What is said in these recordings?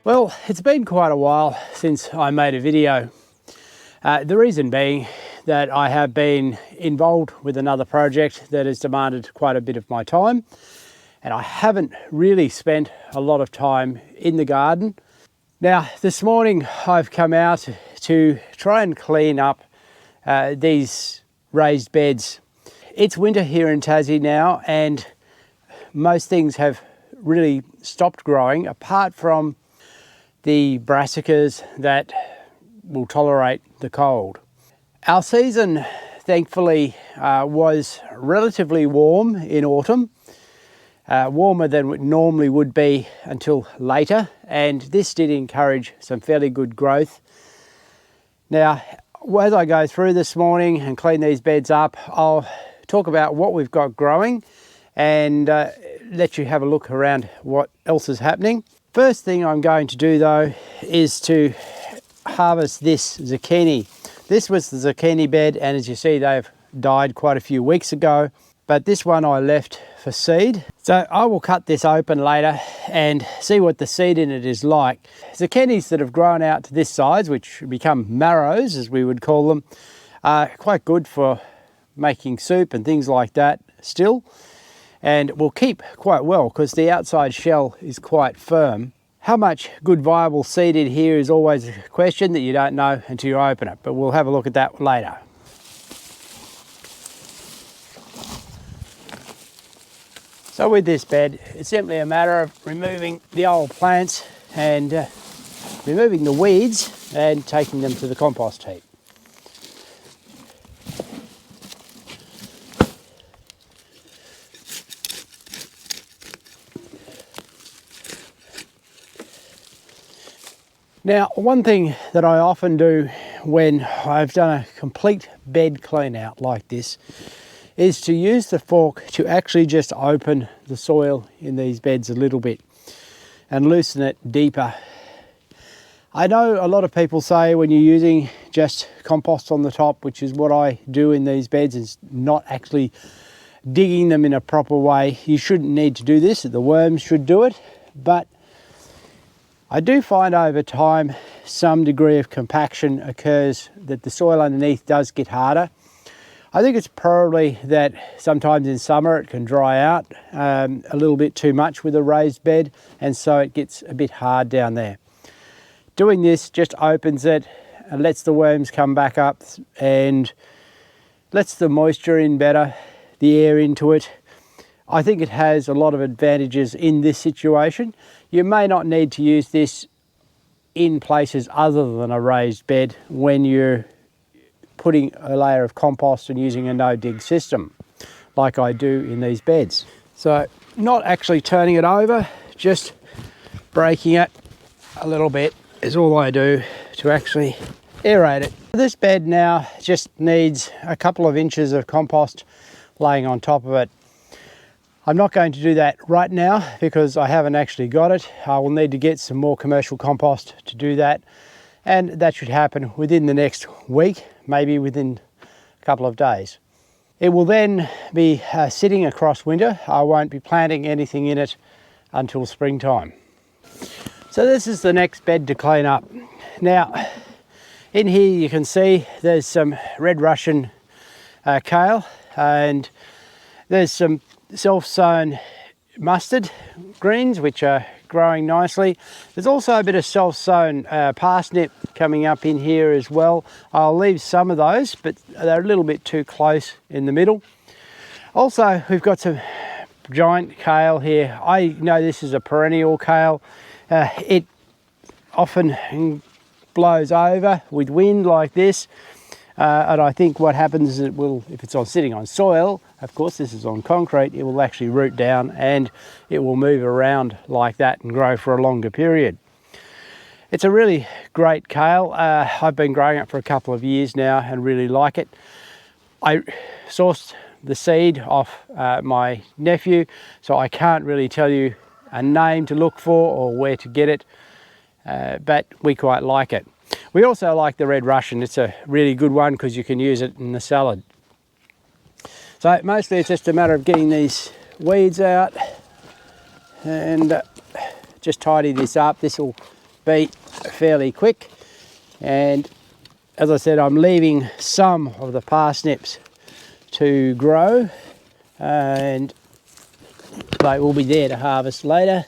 Well, it's been quite a while since I made a video. The reason being that I have been involved with another project that has demanded quite a bit of my time, and I haven't really spent a lot of time in the garden. Now, this morning I've come out to try and clean up these raised beds. It's winter here in Tassie now, and most things have really stopped growing apart from the brassicas that will tolerate the cold. Our season, thankfully, was relatively warm in autumn, warmer than it normally would be until later, and this did encourage some fairly good growth. Now, as I go through this morning and clean these beds up, I'll talk about what we've got growing and let you have a look around what else is happening. First thing I'm going to do though is to harvest this zucchini. This was the zucchini bed, and as you see, they've died quite a few weeks ago, but this one I left for seed. So I will cut this open later and see what the seed in it is like. Zucchinis that have grown out to this size, which become marrows as we would call them, are quite good for making soup and things like that still, and will keep quite well because the outside shell is quite firm. How much good viable seed in here is always a question that you don't know until you open it, but we'll have a look at that later. So with this bed, it's simply a matter of removing the old plants and removing the weeds and taking them to the compost heap. Now, one thing that I often do when I've done a complete bed clean out like this is to use the fork to actually just open the soil in these beds a little bit and loosen it deeper. I know a lot of people say when you're using just compost on the top, which is what I do in these beds, is not actually digging them in a proper way. You shouldn't need to do this, the worms should do it, but I do find over time some degree of compaction occurs, that the soil underneath does get harder. I think it's probably that sometimes in summer it can dry out a little bit too much with a raised bed, and so it gets a bit hard down there. Doing this just opens it and lets the worms come back up and lets the moisture in better, the air into it. I think it has a lot of advantages in this situation. You may not need to use this in places other than a raised bed when you're putting a layer of compost and using a no-dig system like I do in these beds. So not actually turning it over, just breaking it a little bit is all I do to actually aerate it. This bed now just needs a couple of inches of compost laying on top of it. I'm not going to do that right now because I haven't actually got it. I will need to get some more commercial compost to do that, and that should happen within the next week, maybe within a couple of days. It will then be sitting across winter. I won't be planting anything in it until springtime. So this is the next bed to clean up. Now, in here you can see there's some red Russian kale, and there's some self-sown mustard greens which are growing nicely. There's also a bit of self-sown parsnip coming up in here as well. I'll leave some of those, but they're a little bit too close in the middle. Also, we've got some giant kale here. I know this is a perennial kale. It often blows over with wind like this, and I think what happens is it will, if it's sitting on soil, of course this is on concrete, it will actually root down and it will move around like that and grow for a longer period. It's a really great kale. I've been growing it for a couple of years now and really like it. I sourced the seed off my nephew, so I can't really tell you a name to look for or where to get it, but we quite like it. We also like the red Russian. It's a really good one because you can use it in the salad. So mostly it's just a matter of getting these weeds out and just tidy this up. This will be fairly quick. And as I said, I'm leaving some of the parsnips to grow, and they will be there to harvest later.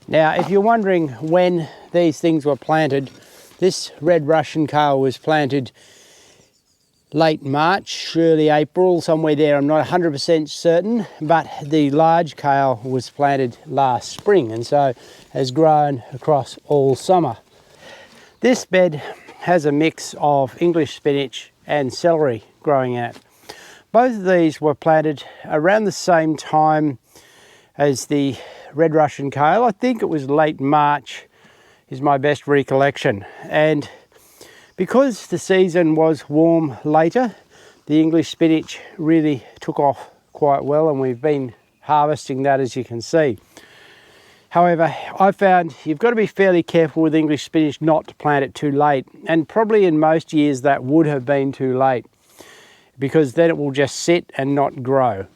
Now, if you're wondering when these things were planted, this red Russian kale was planted late March, early April, somewhere there. I'm not 100% certain, but the large kale was planted last spring and so has grown across all summer. This bed has a mix of English spinach and celery growing in it. Both of these were planted around the same time as the red Russian kale. I think it was late March is my best recollection. And because the season was warm later, the English spinach really took off quite well, and we've been harvesting that, as you can see. However, I found you've got to be fairly careful with English spinach not to plant it too late, and probably in most years that would have been too late, because then it will just sit and not grow.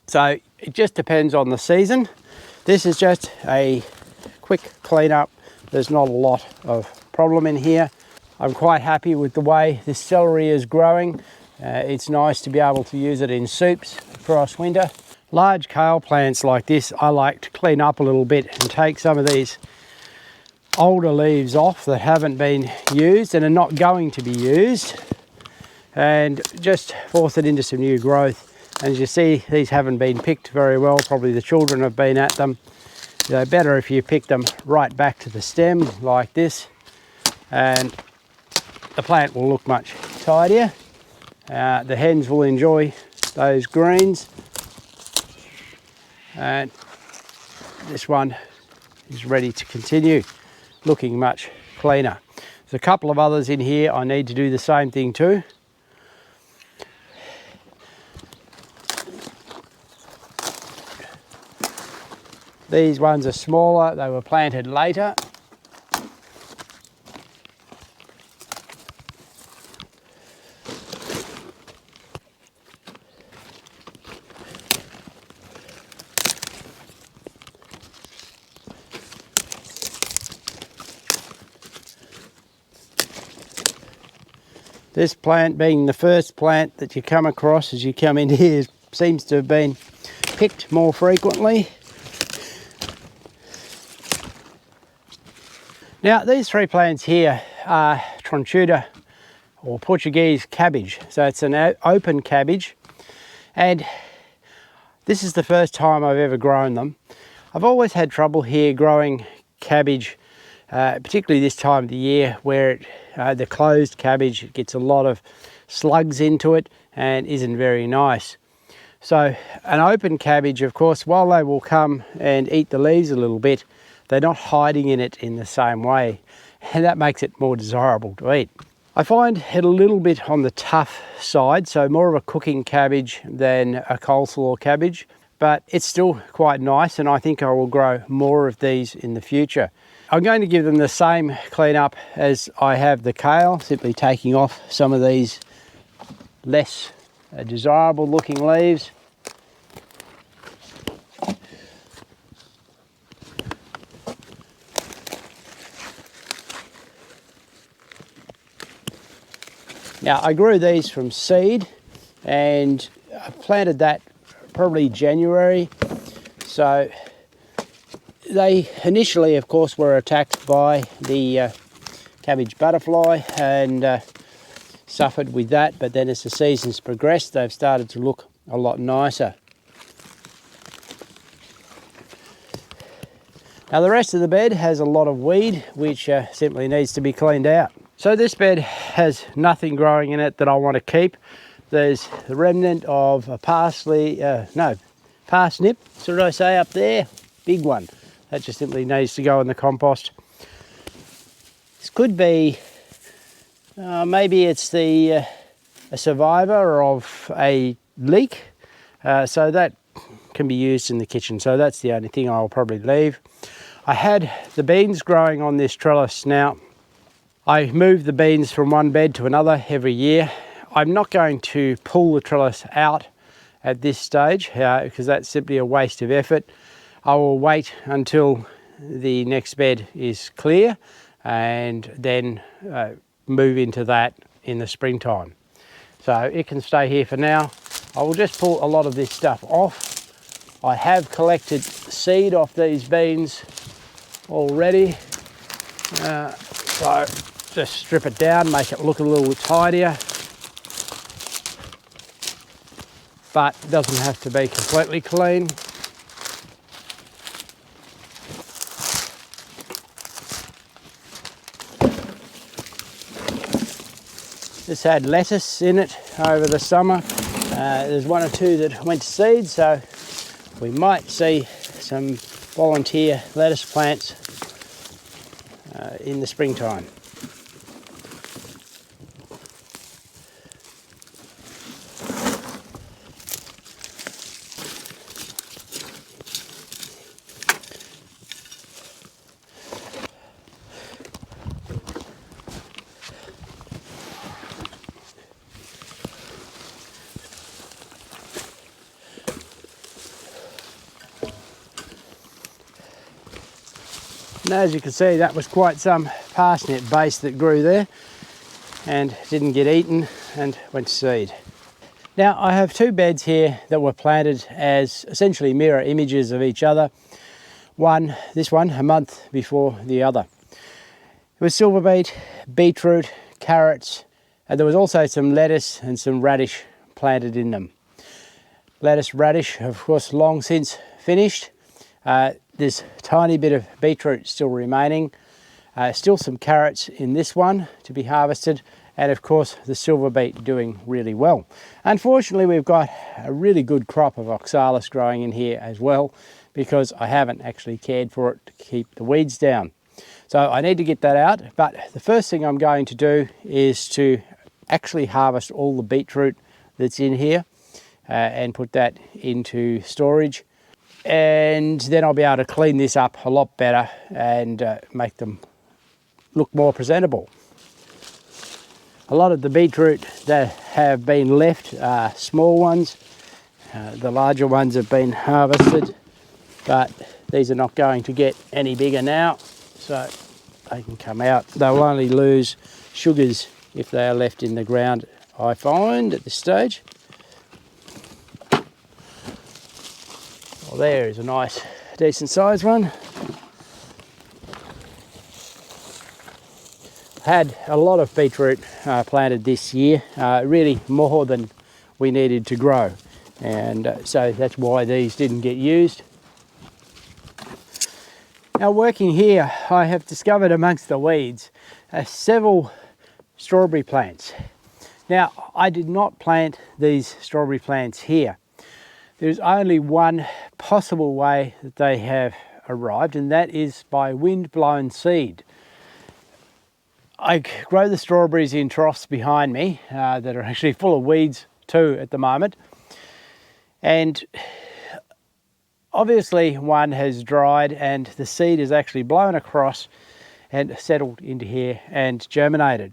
So it just depends on the season. This is just a quick cleanup. There's not a lot of problem in here. I'm quite happy with the way this celery is growing. It's nice to be able to use it in soups across winter. Large kale plants like this, I like to clean up a little bit and take some of these older leaves off that haven't been used and are not going to be used, and just force it into some new growth. And as you see, these haven't been picked very well. Probably the children have been at them. They're better if you pick them right back to the stem like this, and the plant will look much tidier. The hens will enjoy those greens. And this one is ready to continue, looking much cleaner. There's a couple of others in here I need to do the same thing too. These ones are smaller, they were planted later. This plant, being the first plant that you come across as you come in here, seems to have been picked more frequently. Now, these three plants here are tronchuda, or Portuguese cabbage. So it's an open cabbage, and this is the first time I've ever grown them. I've always had trouble here growing cabbage, particularly this time of the year, where the closed cabbage, it gets a lot of slugs into it and isn't very nice. So an open cabbage, of course, while they will come and eat the leaves a little bit, they're not hiding in it in the same way, and that makes it more desirable to eat. I find it a little bit on the tough side, so more of a cooking cabbage than a coleslaw cabbage, but it's still quite nice, and I think I will grow more of these in the future. I'm going to give them the same cleanup as I have the kale, simply taking off some of these less desirable looking leaves. Now, I grew these from seed, and I planted that probably January. So they initially, of course, were attacked by the cabbage butterfly and suffered with that. But then as the seasons progressed, they've started to look a lot nicer. Now, the rest of the bed has a lot of weed, which simply needs to be cleaned out. So this bed has nothing growing in it that I want to keep. There's the remnant of a parsnip, should I say, up there, big one. That just simply needs to go in the compost. This could be, maybe it's a survivor of a leak, so that can be used in the kitchen. So that's the only thing I'll probably leave. I had the beans growing on this trellis. Now, I move the beans from one bed to another every year. I'm not going to pull the trellis out at this stage because that's simply a waste of effort. I will wait until the next bed is clear, and then move into that in the springtime. So it can stay here for now. I will just pull a lot of this stuff off. I have collected seed off these beans already. So just strip it down, make it look a little tidier. But it doesn't have to be completely clean. This had lettuce in it over the summer. There's one or two that went to seed, so we might see some volunteer lettuce plants in the springtime. And as you can see, that was quite some parsnip base that grew there and didn't get eaten and went to seed. Now I have two beds here that were planted as essentially mirror images of each other. This one a month before the other. It was silver beet, beetroot, carrots, and there was also some lettuce and some radish planted in them. Lettuce, radish, of course, long since finished. There's a tiny bit of beetroot still remaining. Still some carrots in this one to be harvested. And of course, the silver beet doing really well. Unfortunately, we've got a really good crop of oxalis growing in here as well, because I haven't actually cared for it to keep the weeds down. So I need to get that out. But the first thing I'm going to do is to actually harvest all the beetroot that's in here and put that into storage. And then I'll be able to clean this up a lot better and make them look more presentable. A lot of the beetroot that have been left are small ones. The larger ones have been harvested, but these are not going to get any bigger now, so they can come out. They'll only lose sugars if they are left in the ground, I find, at this stage. Well, there is a nice, decent sized one. Had a lot of beetroot planted this year, really more than we needed to grow, and so that's why these didn't get used. Now, working here, I have discovered amongst the weeds several strawberry plants. Now, I did not plant these strawberry plants here. There's only one possible way that they have arrived, and that is by wind-blown seed. I grow the strawberries in troughs behind me that are actually full of weeds too at the moment. And obviously one has dried and the seed is actually blown across and settled into here and germinated.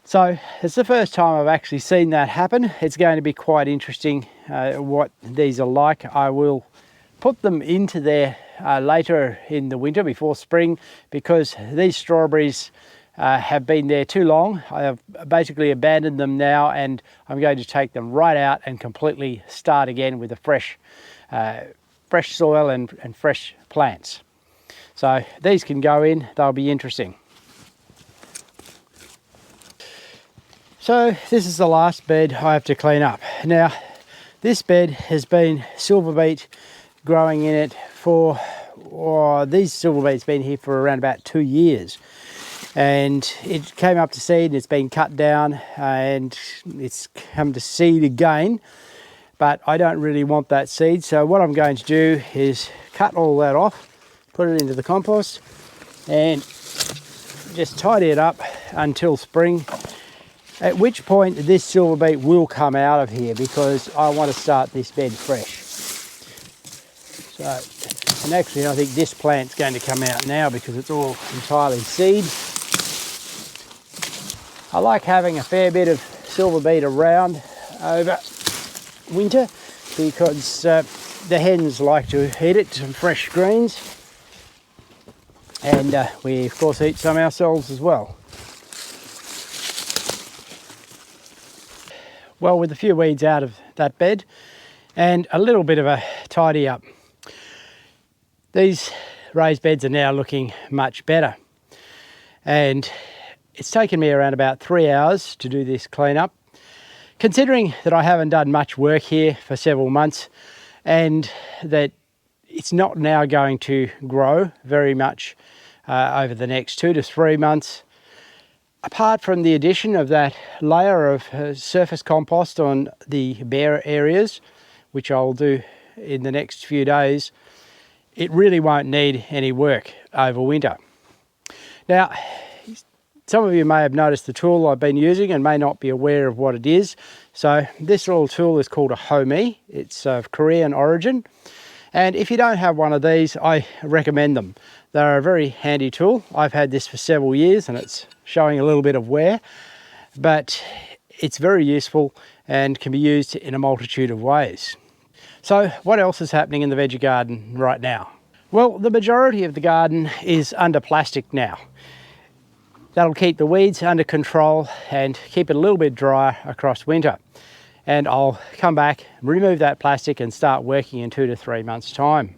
So it's the first time I've actually seen that happen. It's going to be quite interesting what these are like. I will put them into there later in the winter before spring, because these strawberries have been there too long. I have basically abandoned them now, and I'm going to take them right out and completely start again with a fresh soil and fresh plants. So these can go in, they'll be interesting. So this is the last bed I have to clean up. Now, this bed has been silver beet growing in it for, these silver beet's been here for around about 2 years. And it came up to seed and it's been cut down and it's come to seed again. But I don't really want that seed. So what I'm going to do is cut all that off, put it into the compost and just tidy it up until spring. At which point this silver beet will come out of here, because I want to start this bed fresh. So, and actually I think this plant's going to come out now because it's all entirely seed. I like having a fair bit of silver beet around over winter because the hens like to eat it, some fresh greens. And we of course eat some ourselves as well. Well, with a few weeds out of that bed and a little bit of a tidy up, these raised beds are now looking much better. And it's taken me around about 3 hours to do this cleanup. Considering that I haven't done much work here for several months and that it's not now going to grow very much over the next 2 to 3 months, apart from the addition of that layer of surface compost on the bare areas, which I'll do in the next few days, it really won't need any work over winter. Now, some of you may have noticed the tool I've been using and may not be aware of what it is. So this little tool is called a Homey. It's of Korean origin. And if you don't have one of these, I recommend them. They're a very handy tool. I've had this for several years and it's showing a little bit of wear, but it's very useful and can be used in a multitude of ways. So what else is happening in the veggie garden right now? Well, the majority of the garden is under plastic now. That'll keep the weeds under control and keep it a little bit drier across winter. And I'll come back, remove that plastic and start working in 2 to 3 months' time.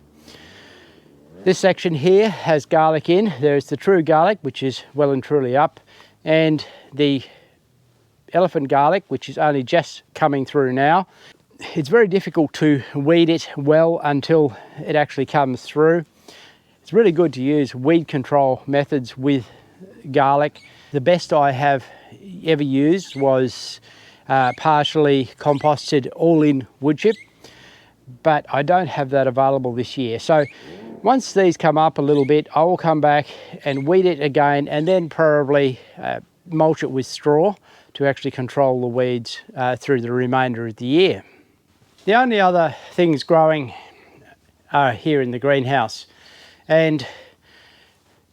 This section here has garlic in. There's the true garlic, which is well and truly up, and the elephant garlic, which is only just coming through now. It's very difficult to weed it well until it actually comes through. It's really good to use weed control methods with garlic. The best I have ever used was partially composted all-in wood chip, but I don't have that available this year. So once these come up a little bit, I will come back and weed it again and then probably mulch it with straw to actually control the weeds through the remainder of the year. The only other things growing are here in the greenhouse, and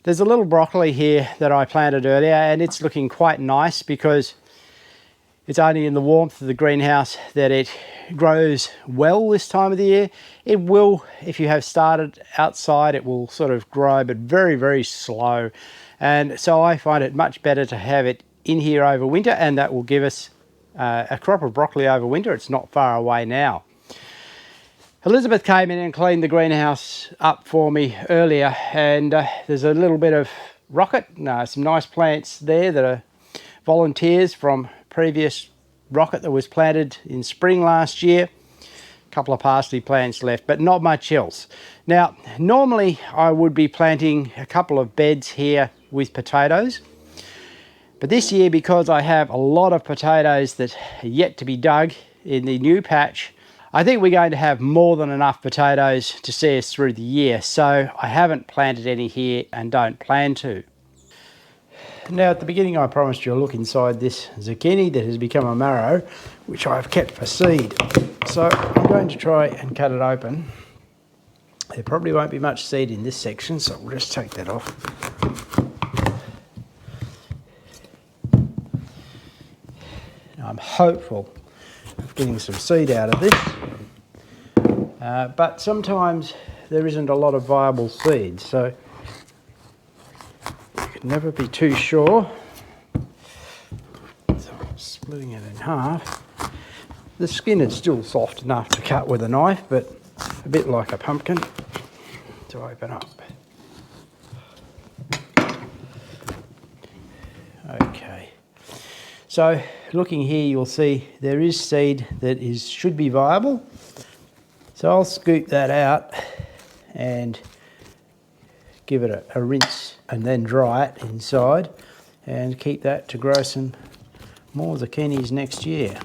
there's a little broccoli here that I planted earlier and it's looking quite nice because it's only in the warmth of the greenhouse that it grows well this time of the year. It will, if you have started outside, it will sort of grow, but very, very slow. And so I find it much better to have it in here over winter, and that will give us a crop of broccoli over winter. It's not far away now. Elizabeth came in and cleaned the greenhouse up for me earlier, and there's a little bit of rocket, some nice plants there that are volunteers from previous rocket that was planted in spring last year. A couple of parsley plants left, but not much else. Now, normally I would be planting a couple of beds here with potatoes, but this year, because I have a lot of potatoes that are yet to be dug in the new patch, I think we're going to have more than enough potatoes to see us through the year, so I haven't planted any here and don't plan to. Now, at the beginning I promised you a look inside this zucchini that has become a marrow, which I've kept for seed. So I'm going to try and cut it open. There probably won't be much seed in this section, so we'll just take that off. Now, I'm hopeful of getting some seed out of this, but sometimes there isn't a lot of viable seeds, so you can never be too sure. So I'm splitting it in half. The skin is still soft enough to cut with a knife, but a bit like a pumpkin to open up. Okay, so looking here, you'll see there is seed that should be viable. So I'll scoop that out and give it a rinse and then dry it inside and keep that to grow some more zucchinis next year.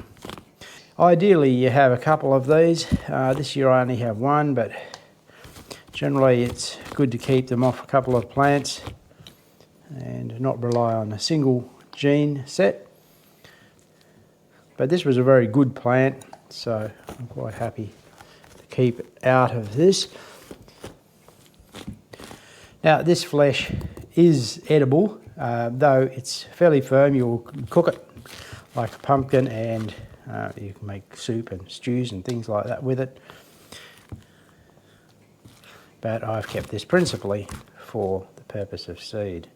Ideally you have a couple of these. This year I only have one, but generally it's good to keep them off a couple of plants and not rely on a single gene set. But this was a very good plant, so I'm quite happy to keep it out of this. Now, this flesh is edible, though it's fairly firm. You'll cook it like a pumpkin, and you can make soup and stews and things like that with it. But I've kept this principally for the purpose of seed.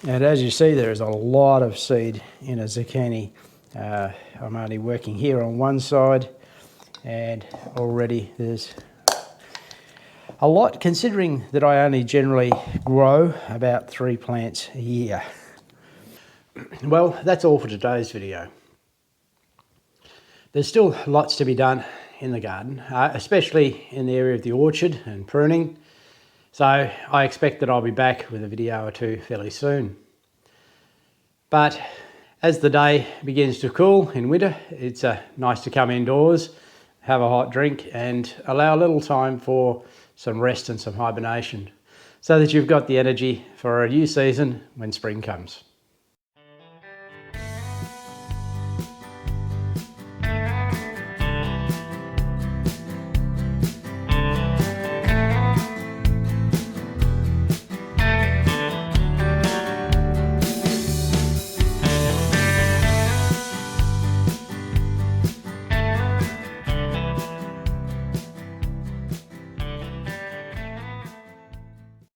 And as you see, there is a lot of seed in a zucchini. I'm only working here on one side, and already there's a lot, considering that I only generally grow about 3 plants a year. Well, that's all for today's video. There's still lots to be done in the garden, especially in the area of the orchard and pruning. So I expect that I'll be back with a video or two fairly soon. But as the day begins to cool in winter, it's nice to come indoors, have a hot drink, and allow a little time for some rest and some hibernation, so that you've got the energy for a new season when spring comes.